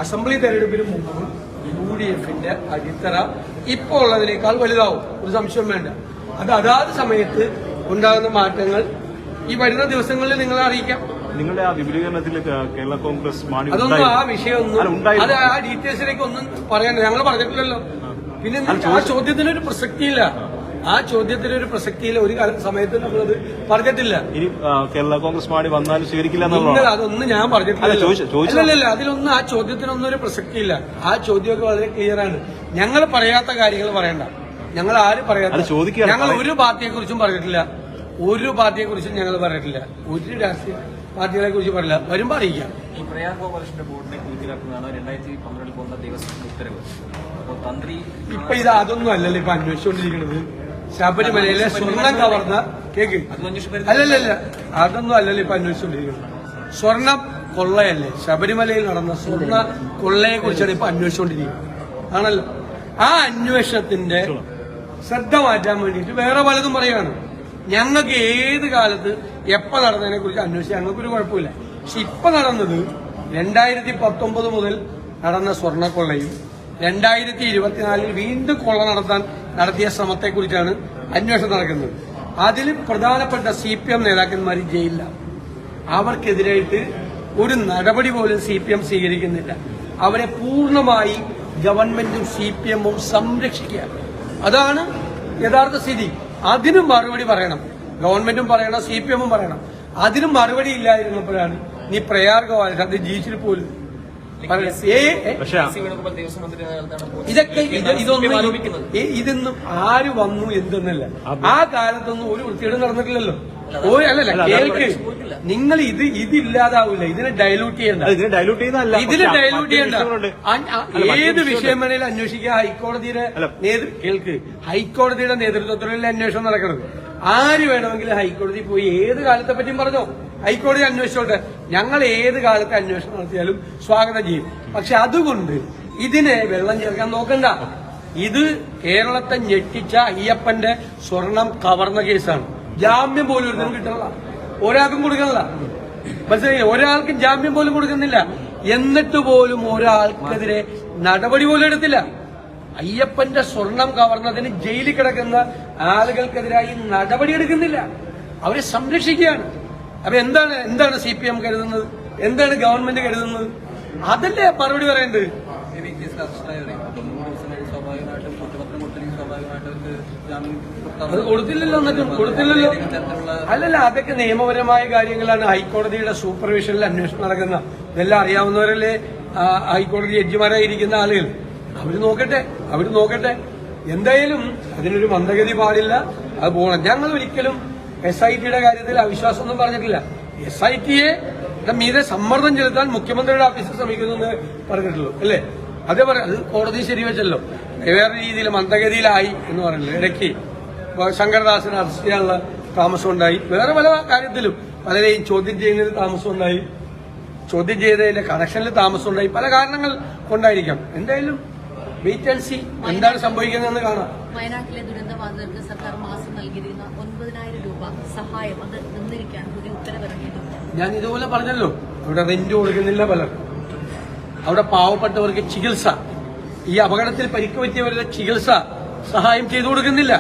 Assembly തെരഞ്ഞെടുപ്പിന് മുമ്പ് UDFന്റെ അടിത്തറ ഇപ്പോൾ ഉള്ളതിനേക്കാൾ വലുതാവും, ഒരു സംശയം വേണ്ട. അത് അതാത് സമയത്ത് ഉണ്ടാകുന്ന മാറ്റങ്ങൾ ഈ വരുന്ന ദിവസങ്ങളിൽ നിങ്ങളെ അറിയിക്കാം. നിങ്ങളുടെ ആ വിപുലീകരണത്തിൽ കേരള കോൺഗ്രസ് അതൊന്നും ആ വിഷയമൊന്നും അത് ആ ഡീറ്റെയിൽസിലേക്ക് ഒന്നും പറയാൻ ഞങ്ങൾ പറഞ്ഞിട്ടില്ലല്ലോ. പിന്നെ ആ ചോദ്യത്തിനൊരു പ്രസക്തിയില്ല, ആ ചോദ്യത്തിനൊരു പ്രസക്തിയില്ല. ഒരു സമയത്ത് നമ്മളത് പറഞ്ഞിട്ടില്ല. ഇനി കേരള കോൺഗ്രസ് മാണി വന്നാലും സ്വീകരിക്കില്ല നിങ്ങൾ അതൊന്നും ഞാൻ പറഞ്ഞിട്ടില്ല. അതിലൊന്നും ആ ചോദ്യത്തിനൊന്നും ഒരു പ്രസക്തിയില്ല. ആ ചോദ്യമൊക്കെ വളരെ ക്ലിയർ ആണ്. ഞങ്ങൾ പറയാത്ത കാര്യങ്ങൾ പറയണ്ട. ഞങ്ങൾ ആരും പറയാത്ത, ഞങ്ങൾ ഒരു പാർട്ടിയെ കുറിച്ചും പറഞ്ഞിട്ടില്ല, ഒരു പാർട്ടിയെ കുറിച്ചും ഞങ്ങൾ പറഞ്ഞിട്ടില്ല, ഒരു രാഷ്ട്രീയ പാർട്ടികളെ കുറിച്ച് പറയില്ല. വരുമ്പോ അറിയിക്കാം. ഈ പ്രയാർ കോർപ്പറേഷന്റെ ബോർഡിനെ കുറിച്ചിലാക്കുന്നതാണ് 2012 പോകുന്ന ദിവസം ഉത്തരവ്. അപ്പോൾ തന്ത്രി ഇപ്പൊ ഇത് അതൊന്നും അല്ലല്ലോ ഇപ്പൊ അന്വേഷിച്ചുകൊണ്ടിരിക്കുന്നത്. ശബരിമലയിലെ സ്വർണം കവർന്ന കേക്ക് അല്ലല്ല, അതൊന്നും അല്ലല്ലോ ഇപ്പൊ അന്വേഷിച്ചുകൊണ്ടിരിക്കുന്നത്. സ്വർണം കൊള്ളയല്ലേ, ശബരിമലയിൽ നടന്ന സ്വർണ്ണ കൊള്ളയെ കുറിച്ചാണ് ഇപ്പൊ അന്വേഷിച്ചുകൊണ്ടിരിക്കുന്നത് ആണല്ലോ. ആ അന്വേഷണത്തിന്റെ ശ്രദ്ധ മാറ്റാൻ വേണ്ടിയിട്ട് വേറെ പലതും പറയുകയാണ്. ഞങ്ങൾക്ക് ഏത് കാലത്ത് എപ്പോ നടന്നതിനെ കുറിച്ച് അന്വേഷിച്ചാൽ ഞങ്ങൾക്കൊരു കുഴപ്പമില്ല. പക്ഷെ ഇപ്പൊ നടന്നത് 2019 മുതൽ നടന്ന സ്വർണ്ണക്കൊള്ളയും 2024 വീണ്ടും കൊള്ള നടത്തിയ ശ്രമത്തെക്കുറിച്ചാണ് അന്വേഷണം നടക്കുന്നത്. അതിൽ പ്രധാനപ്പെട്ട CPM നേതാക്കന്മാർ ജയിലിലാണ്. അവർക്കെതിരായിട്ട് ഒരു നടപടി പോലും CPM സ്വീകരിക്കുന്നില്ല. അവരെ പൂർണ്ണമായി ഗവൺമെന്റും CPM-ഉം സംരക്ഷിക്കുക. അതാണ് യഥാർത്ഥ സ്ഥിതി. അതിനും മറുപടി പറയണം, ഗവൺമെന്റും പറയണം, CPM-ഉം പറയണം. അതിനും മറുപടി ഇല്ലായിരുന്നപ്പോഴാണ് നീ പ്രയാർ ഗോപാൽ അത് ജീവിച്ചിട്ട് പോലും ഇതൊന്നും ആര് വന്നു എന്തെന്നല്ല. ആ കാലത്തൊന്നും ഒരു വൃത്തിയോട് നടന്നിട്ടില്ലല്ലോ. അല്ലല്ല, കേൾക്ക്, നിങ്ങൾ ഇതില്ലാതാവില്ല. ഇതിനെ ഡൈലൂട്ട് ചെയ്യണ്ട. ഇതിന് ഡൈലൂട്ട് ചെയ്യണ്ട. ഏത് വിഷയം വേണേലും അന്വേഷിക്കുക. ഹൈക്കോടതിയുടെ നേതൃത്വത്തിലുള്ള അന്വേഷണം നടക്കുന്നത്. ആര് വേണമെങ്കിലും ഹൈക്കോടതി പോയി ഏത് കാലത്തെ പറ്റിയും പറഞ്ഞോ, ഹൈക്കോടതി അന്വേഷിച്ചോട്ടെ. ഞങ്ങൾ ഏത് കാലത്തെ അന്വേഷണം നടത്തിയാലും സ്വാഗതം ചെയ്യും. പക്ഷെ അതുകൊണ്ട് ഇതിനെ വെള്ളം ചേർക്കാൻ നോക്കണ്ട. ഇത് കേരളത്തെ ഞെട്ടിച്ച അയ്യപ്പന്റെ സ്വർണം കവർന്ന കേസാണ്. ജാമ്യം പോലും ഒരു കിട്ടണില്ല, ഒരാൾക്കും കൊടുക്കണില്ല. മനസ്സിലായി? ഒരാൾക്കും ജാമ്യം പോലും കൊടുക്കുന്നില്ല. എന്നിട്ട് പോലും ഒരാൾക്കെതിരെ നടപടി പോലും എടുത്തില്ല. അയ്യപ്പന്റെ സ്വർണം കവർന്നതിന് ജയിലിൽ കിടക്കുന്ന ആളുകൾക്കെതിരായി നടപടി എടുക്കുന്നില്ല. അവരെ സംരക്ഷിക്കുകയാണ്. അപ്പൊ എന്താണ് CPM കരുതുന്നത്? എന്താണ് ഗവൺമെന്റ് കരുതുന്നത്? അതല്ലേ മറുപടി പറയേണ്ടത്. അത് കൊടുത്തില്ലല്ലോ, എന്നിട്ടും കൊടുത്തില്ലല്ലോ. അല്ലല്ല, അതൊക്കെ നിയമപരമായ കാര്യങ്ങളാണ്. ഹൈക്കോടതിയുടെ സൂപ്പർവിഷനിൽ അന്വേഷണം നടക്കുന്ന, ഇതെല്ലാം അറിയാവുന്നവരല്ലേ ഹൈക്കോടതി ജഡ്ജിമാരായിരിക്കുന്ന ആളുകൾ. അവര് നോക്കട്ടെ. എന്തായാലും അതിനൊരു മന്ദഗതി പാടില്ല. അത് പോകണം. ഞങ്ങൾ ഒരിക്കലും SITയുടെ കാര്യത്തിൽ അവിശ്വാസമൊന്നും പറഞ്ഞിട്ടില്ല. SITയെ മീതെ സമ്മർദ്ദം ചെലുത്താൻ മുഖ്യമന്ത്രിയുടെ ഓഫീസിൽ ശ്രമിക്കുന്നു എന്ന് പറഞ്ഞിട്ടുള്ളൂ അല്ലേ? അതേ പറയാം. അത് കോടതി ശരിവെച്ചല്ലോ. വേറെ രീതിയിൽ മന്ദഗതിയിലായി എന്ന് പറഞ്ഞില്ല. ഇടയ്ക്ക് ശങ്കരദാസിനെ അറസ്റ്റ് ചെയ്യാനുള്ള താമസം ഉണ്ടായി. വേറെ പല കാര്യത്തിലും പലരെയും ചോദ്യം ചെയ്യുന്നതിൽ താമസം ഉണ്ടായി, ചോദ്യം ചെയ്തതിന്റെ കണക്ഷനിൽ താമസം ഉണ്ടായി. പല കാരണങ്ങൾ കൊണ്ടായിരിക്കാം. എന്തായാലും വെയിറ്റ് ആൻഡ് സീ എന്താണ് സംഭവിക്കുന്നതെന്ന് കാണാം. വയനാട്ടിലെ ദുരന്തബാധിതർക്ക് സർക്കാർ മാസം നൽകിയിരുന്ന 9,000 രൂപ സഹായം അത് നിന്നിരിക്കാൻ പുതിയ ഉത്തരവിറങ്ങിയിട്ടുണ്ട്. ഞാൻ ഇതുപോലെ പറഞ്ഞല്ലോ, അവിടെ റെന്റ് കൊടുക്കുന്നില്ല പലർ. അവിടെ പാവപ്പെട്ടവർക്ക് ചികിത്സ, ഈ അപകടത്തിൽ പരിക്ക് പറ്റിയവരുടെ ചികിത്സ സഹായം ചെയ്തു കൊടുക്കുന്നില്ല.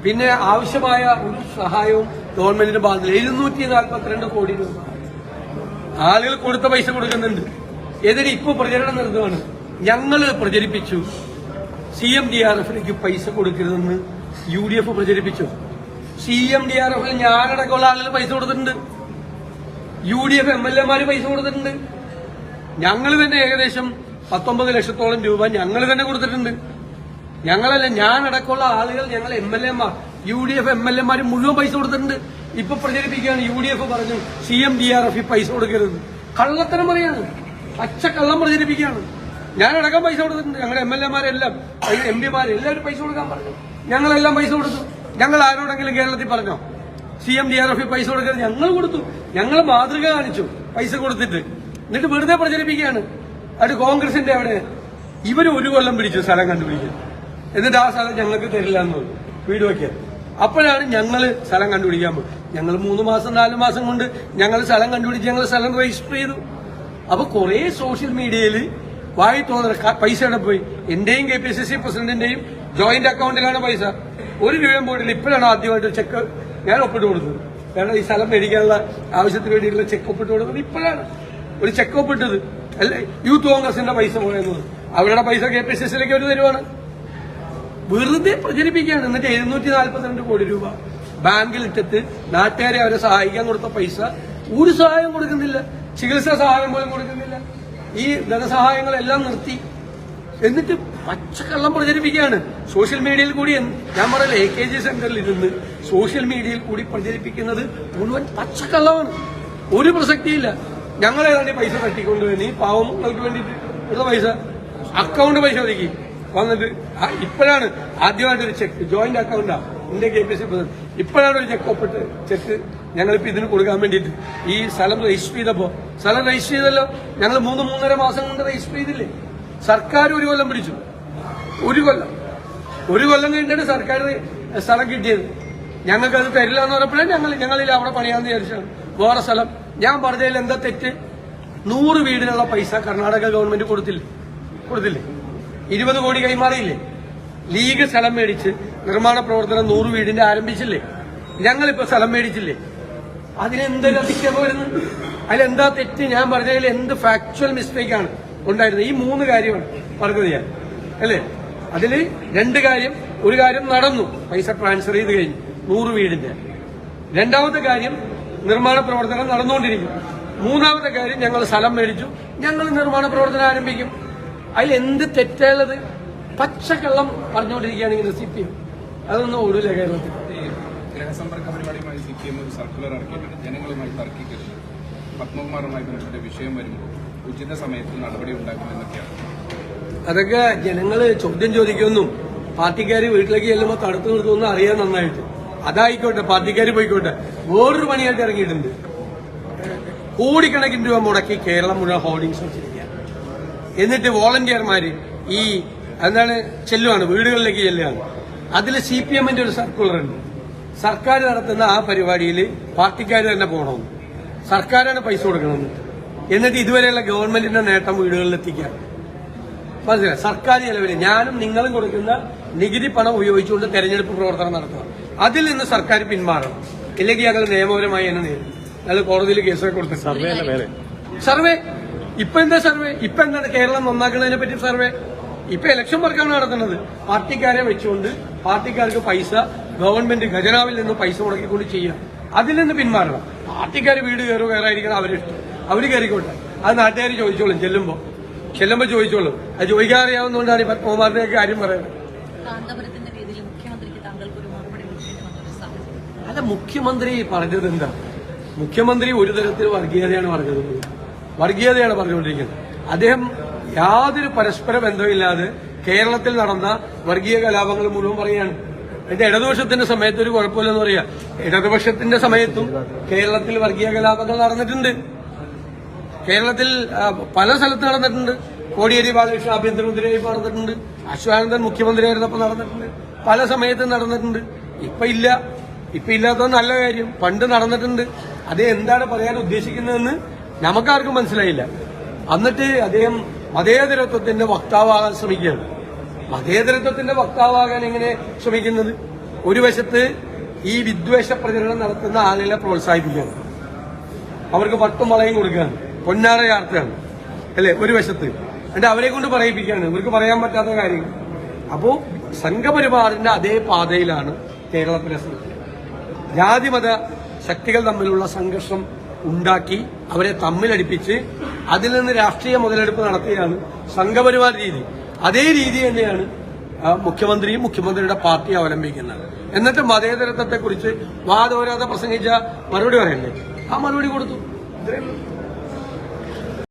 പിന്നെ ആവശ്യമായ ഒരു സഹായവും ഗവൺമെന്റിന് ബാധില്ല. 742 കോടി രൂപ ആളുകൾ കൊടുത്ത പൈസ കൊടുക്കുന്നുണ്ട്. എന്നിട്ട് ഇപ്പൊ പ്രചരണം നടത്തുകയാണ്. ഞങ്ങൾ പ്രചരിപ്പിച്ചു CMDRF-ലേക്ക് പൈസ കൊടുക്കരുതെന്ന് UDF പ്രചരിപ്പിച്ചു. CMDRF-ൽ ഞാനടക്കമുള്ള ആളുകൾ പൈസ കൊടുത്തിട്ടുണ്ട്. UDF MLA-മാര് പൈസ കൊടുത്തിട്ടുണ്ട്. ഞങ്ങൾ തന്നെ ഏകദേശം 19 ലക്ഷത്തോളം രൂപ ഞങ്ങൾ തന്നെ കൊടുത്തിട്ടുണ്ട്. ഞങ്ങളല്ല, ഞാനടക്കമുള്ള ആളുകൾ, ഞങ്ങൾ MLA-മാർ, UDF MLA-മാര് മുഴുവൻ പൈസ കൊടുത്തിട്ടുണ്ട്. ഇപ്പൊ പ്രചരിപ്പിക്കുകയാണ്. UDF പറഞ്ഞു CMDRF പൈസ കൊടുക്കരുത്. കള്ളത്തരം പറയാണ്, പച്ചക്കള്ളം പ്രചരിപ്പിക്കുകയാണ്. ഞാനടക്കം പൈസ കൊടുത്തിട്ടുണ്ട്. ഞങ്ങളുടെ MLA-മാരെല്ലാം, MP-മാരെല്ലാവരും പൈസ കൊടുക്കാൻ പറഞ്ഞു. ഞങ്ങളെല്ലാം പൈസ കൊടുത്തു. ഞങ്ങൾ ആരോടെങ്കിലും കേരളത്തിൽ പറഞ്ഞോ CMDRF പൈസ കൊടുക്കരുത്? ഞങ്ങൾ കൊടുത്തു. ഞങ്ങൾ മാതൃക കാണിച്ചു പൈസ കൊടുത്തിട്ട്. എന്നിട്ട് വെറുതെ പ്രചരിപ്പിക്കുകയാണ്. അത് കോൺഗ്രസിന്റെ അവിടെ ഇവര് 1 കൊല്ലം പിടിച്ചു സ്ഥലം കണ്ടുപിടിക്കാൻ. എന്നിട്ട് ആ സ്ഥലം ഞങ്ങൾക്ക് തരില്ല എന്ന് പറഞ്ഞു, വീട് വയ്ക്കാൻ. അപ്പോഴാണ് ഞങ്ങൾ സ്ഥലം കണ്ടുപിടിക്കാൻ പോകും. ഞങ്ങൾ 3 മാസം 4 മാസം കൊണ്ട് ഞങ്ങൾ സ്ഥലം കണ്ടുപിടിച്ച് ഞങ്ങൾ സ്ഥലം രജിസ്റ്റർ ചെയ്തു. അപ്പൊ കുറെ സോഷ്യൽ മീഡിയയിൽ വായി തോന്നുന്ന പൈസ എവിടെ പോയി? എന്റെയും KPCC പ്രസിഡന്റിന്റെയും ജോയിന്റ് അക്കൗണ്ടിലാണ് പൈസ. 1 രൂപയും പോയിട്ടില്ല. ഇപ്പോഴാണ് ആദ്യമായിട്ട് ചെക്ക് ഞാൻ ഒപ്പിട്ട് കൊടുത്തത്. കാരണം ഈ സ്ഥലം മേടിക്കാനുള്ള ആവശ്യത്തിന് വേണ്ടിയിട്ടുള്ള ചെക്ക് ഒപ്പിട്ട് കൊടുക്കുന്നത് ഇപ്പോഴാണ്. ഒരു ചെക്ക് ഒപ്പിട്ടത് അല്ലെ യൂത്ത് കോൺഗ്രസിന്റെ പൈസ പോയെന്നത്. അവരുടെ പൈസ KPCCയിലേക്ക് അവർ തരുവാണ്. വെറുതെ പ്രചരിപ്പിക്കുകയാണ്. എന്നിട്ട് 742 കോടി രൂപ ബാങ്കിൽ ഇട്ടിട്ട് നാട്ടുകാരെ അവരെ സഹായിക്കാൻ കൊടുത്ത പൈസ ഒരു സഹായം കൊടുക്കുന്നില്ല. ചികിത്സാ സഹായം പോലും കൊടുക്കുന്നില്ല. ഈ ധനസഹായങ്ങളെല്ലാം നിർത്തി. എന്നിട്ട് പച്ചക്കള്ളം പ്രചരിപ്പിക്കുകയാണ് സോഷ്യൽ മീഡിയയിൽ കൂടി. ഞാൻ പറയല AKG സെന്ററിൽ ഇരുന്ന് സോഷ്യൽ മീഡിയയിൽ കൂടി പ്രചരിപ്പിക്കുന്നത് മുഴുവൻ പച്ചക്കള്ളമാണ്. ഒരു പ്രസക്തിയില്ല. ഞങ്ങളേതാണ്ട് പൈസ തട്ടിക്കൊണ്ടുവന്ന് ഈ പാവങ്ങൾക്ക് വേണ്ടിയിട്ട് ഉള്ള പൈസ അക്കൗണ്ട് പരിശോധിക്കും വന്നിട്ട് ഇപ്പോഴാണ് ആദ്യമായിട്ടൊരു ചെക്ക് ജോയിന്റ് അക്കൗണ്ടാ എന്റെ KPCC പ്രസിഡന്റ്. ഇപ്പോഴാണ് ഒരു ചെക്ക് ഒപ്പിട്ട് ചെക്ക് ഞങ്ങളിപ്പോ ഇതിന് കൊടുക്കാൻ വേണ്ടിയിട്ട് ഈ സ്ഥലം രജിസ്റ്റർ ചെയ്തപ്പോ സ്ഥലം രജിസ്റ്റർ ചെയ്തല്ലോ. ഞങ്ങൾ 3-3.5 മാസം കൊണ്ട് രജിസ്റ്റർ ചെയ്തില്ലേ? സർക്കാർ 1 കൊല്ലം പിടിച്ചു. 1 കൊല്ലം കഴിഞ്ഞിട്ട് സർക്കാർ സ്ഥലം കിട്ടിയത്. ഞങ്ങൾക്കത് തരില്ല എന്ന് പറഞ്ഞപ്പോഴേ ഞങ്ങളിൽ അവിടെ പണിയാന്ന് വിചാരിച്ചാണ് വേറെ സ്ഥലം. ഞാൻ പറഞ്ഞതിൽ എന്താ തെറ്റ്? 100 വീടിനുള്ള പൈസ കർണാടക ഗവൺമെന്റ് കൊടുത്തില്ലേ? 20 കോടി കൈമാറിയില്ലേ? ലീഗ് സ്ഥലം മേടിച്ച് നിർമ്മാണ പ്രവർത്തനം 100 വീടിന്റെ ആരംഭിച്ചില്ലേ? ഞങ്ങളിപ്പോ സ്ഥലം മേടിച്ചില്ലേ? അതിനെന്തെല്ലാം അതിക്രമം വരുന്നത്? അതിലെന്താ തെറ്റ്? ഞാൻ പറഞ്ഞതിൽ എന്ത് ഫാക്ച്വൽ മിസ്റ്റേക്കാണ് ഉണ്ടായിരുന്നത്? ഈ 3 കാര്യമാണ് പറഞ്ഞത് ഞാൻ അല്ലേ? അതിൽ 2 കാര്യം. ഒരു കാര്യം നടന്നു, പൈസ ട്രാൻസ്ഫർ ചെയ്ത് കഴിഞ്ഞു 100 വീടിന്റെ. 2ാമത്തെ കാര്യം നിർമ്മാണ പ്രവർത്തനം നടന്നുകൊണ്ടിരിക്കും. 3ാമത്തെ കാര്യം ഞങ്ങൾ സ്ഥലം മേടിച്ചു, ഞങ്ങൾ നിർമ്മാണ പ്രവർത്തനം ആരംഭിക്കും. അതിലെന്ത് തെറ്റുള്ളത്? പച്ചക്കള്ളം പറഞ്ഞുകൊണ്ടിരിക്കുകയാണെങ്കിൽ CPM അതൊന്നും ഓടില്ല കേരളത്തിൽ. ഗ്രഹസമ്പർക്ക പരിപാടിയുമായി CPM ഒരു സർക്കുലർ ഇറക്കിയിട്ടുണ്ട്. ജനങ്ങളുമായി തർക്കിക്കരുത്, പത്മകുമാറുമായി ബന്ധപ്പെട്ട വിഷയം വരുമ്പോൾ ഉചിത സമയത്ത് നടപടി ഉണ്ടാക്കുമെന്നൊക്കെയാണ്. അതൊക്കെ ജനങ്ങള് ചോദ്യം ചോദിക്കുമെന്നും പാർട്ടിക്കാർ വീട്ടിലേക്ക് ചെല്ലുമ്പോൾ തടുത്തു നിർത്തുമെന്നും അറിയാൻ നന്നായിട്ട്. അതായിക്കോട്ടെ, പാർട്ടിക്കാർ പോയിക്കോട്ടെ. വേറൊരു പണിയായിട്ട് ഇറങ്ങിയിട്ടുണ്ട്. കോടിക്കണക്കിന് രൂപ മുടക്കി കേരളം മുഴുവൻ ഹോർഡിങ്സ് വെച്ചിരിക്കുക. എന്നിട്ട് വോളണ്ടിയർമാര് ഈ എന്താണ് ചെല്ലുവാണ്, വീടുകളിലേക്ക് ചെല്ലുകയാണ്. അതിൽ CPMന്റെ ഒരു സർക്കുലർ ഉണ്ട്. സർക്കാർ നടത്തുന്ന ആ പരിപാടിയിൽ പാർട്ടിക്കാർ തന്നെ പോകണമെന്ന്, സർക്കാരാണ് പൈസ കൊടുക്കണമെന്ന്. എന്നിട്ട് ഇതുവരെയുള്ള ഗവൺമെന്റിന്റെ നേട്ടം വീടുകളിൽ എത്തിക്കാം. മനസ്സിലായി? സർക്കാർ ചെലവിൽ ഞാനും നിങ്ങളും കൊടുക്കുന്ന നികുതി പണം ഉപയോഗിച്ചുകൊണ്ട് തെരഞ്ഞെടുപ്പ് പ്രവർത്തനം നടത്തുക. അതിൽ നിന്ന് സർക്കാർ പിന്മാറണം. ഇല്ലെങ്കിൽ ഞങ്ങൾ നിയമപരമായി തന്നെ നേരിടും. ഞങ്ങൾ കോടതിയിൽ കേസൊക്കെ കൊടുത്ത സർവേ ഇപ്പൊ എന്താ സർവേ? ഇപ്പൊ എന്താണ് കേരളം നന്നാക്കുന്നതിനെ പറ്റി സർവേ? ഇപ്പൊ ഇലക്ഷൻ വർക്കാണ് നടത്തുന്നത്. പാർട്ടിക്കാരെ വെച്ചുകൊണ്ട് പാർട്ടിക്കാർക്ക് പൈസ ഗവൺമെന്റ് ഖജനാവിൽ നിന്ന് പൈസ മുടക്കിക്കൊണ്ട് ചെയ്യാം. അതിൽ നിന്ന് പിന്മാറണം. പാർട്ടിക്കാർ വീട് കയറായിരിക്കണം അവരിഷ്ടം. അവര് കയറിക്കോട്ടെ. അത് നാട്ടുകാർ ചോദിച്ചോളും. ചെല്ലുമ്പോ ചോദിച്ചോളും. അത് ചോദിക്കാൻ അറിയാവുന്നതുകൊണ്ടാണ് ഈ പത്മകുമാറിന്റെ കാര്യം പറയുന്നത്. അല്ല, മുഖ്യമന്ത്രി പറഞ്ഞത് എന്താ? മുഖ്യമന്ത്രി ഒരു തരത്തിൽ വർഗീയതയാണ് പറഞ്ഞത്. വർഗീയതയാണ് പറഞ്ഞുകൊണ്ടിരിക്കുന്നത്. അദ്ദേഹം യാതൊരു പരസ്പര ബന്ധമില്ലാതെ കേരളത്തിൽ നടന്ന വർഗീയ കലാപങ്ങൾ മുഴുവൻ പറയുകയാണ്. എന്റെ ഇടതുപക്ഷത്തിന്റെ സമയത്ത് ഒരു കുഴപ്പമില്ലെന്ന് പറയാ. ഇടതുപക്ഷത്തിന്റെ സമയത്തും കേരളത്തിൽ വർഗീയ കലാപങ്ങൾ നടന്നിട്ടുണ്ട്. കേരളത്തിൽ പല സ്ഥലത്ത് നടന്നിട്ടുണ്ട്. കോടിയേരി ബാലകൃഷ്ണൻ ആഭ്യന്തരമന്ത്രിയായി നടന്നിട്ടുണ്ട്. അശ്വാനന്ദൻ മുഖ്യമന്ത്രിയായിരുന്നപ്പോൾ നടന്നിട്ടുണ്ട്. പല സമയത്തും നടന്നിട്ടുണ്ട്. ഇപ്പൊ ഇല്ലാത്തത് നല്ല കാര്യം. പണ്ട് നടന്നിട്ടുണ്ട്. അത് എന്താണ് പറയാൻ ഉദ്ദേശിക്കുന്നതെന്ന് നമുക്കാർക്കും മനസ്സിലായില്ല. എന്നിട്ട് അദ്ദേഹം മതേതരത്വത്തിന്റെ വക്താവാകാൻ ശ്രമിക്കുകയാണ്. മതേതരത്വത്തിന്റെ വക്താവാകാൻ എങ്ങനെ ശ്രമിക്കുന്നത്? ഒരു വശത്ത് ഈ വിദ്വേഷ പ്രചരണം നടത്തുന്ന ആളുകളെ പ്രോത്സാഹിപ്പിക്കുകയാണ്, അവർക്ക് പട്ടും വളയും കൊടുക്കുകയാണ്, പൊന്നാറ ചാർത്തുകയാണ് അല്ലെ ഒരു വശത്ത്. എന്നിട്ട് അവരെ കൊണ്ട് പറയിപ്പിക്കുകയാണ് ഇവർക്ക് പറയാൻ പറ്റാത്ത കാര്യങ്ങൾ. അപ്പോ സംഘപരിവാറിന്റെ അതേ പാതയിലാണ് കേരളത്തിലെ ജാതിമത ശക്തികൾ തമ്മിലുള്ള സംഘർഷം ഉണ്ടാക്കി അവരെ തമ്മിലടിപ്പിച്ച് അതിൽ നിന്ന് രാഷ്ട്രീയ മുതലെടുപ്പ് നടത്തിയാണ് സംഘപരിവാർ രീതി. അതേ രീതി തന്നെയാണ് മുഖ്യമന്ത്രിയും മുഖ്യമന്ത്രിയുടെ പാർട്ടി അവലംബിക്കുന്നത്. എന്നിട്ട് മതേതരത്വത്തെക്കുറിച്ച് വാദോരാതെ പ്രസംഗിച്ച മറുപടി പറയണ്ടേ? ആ മറുപടി കൊടുത്തു. ഇത്രയും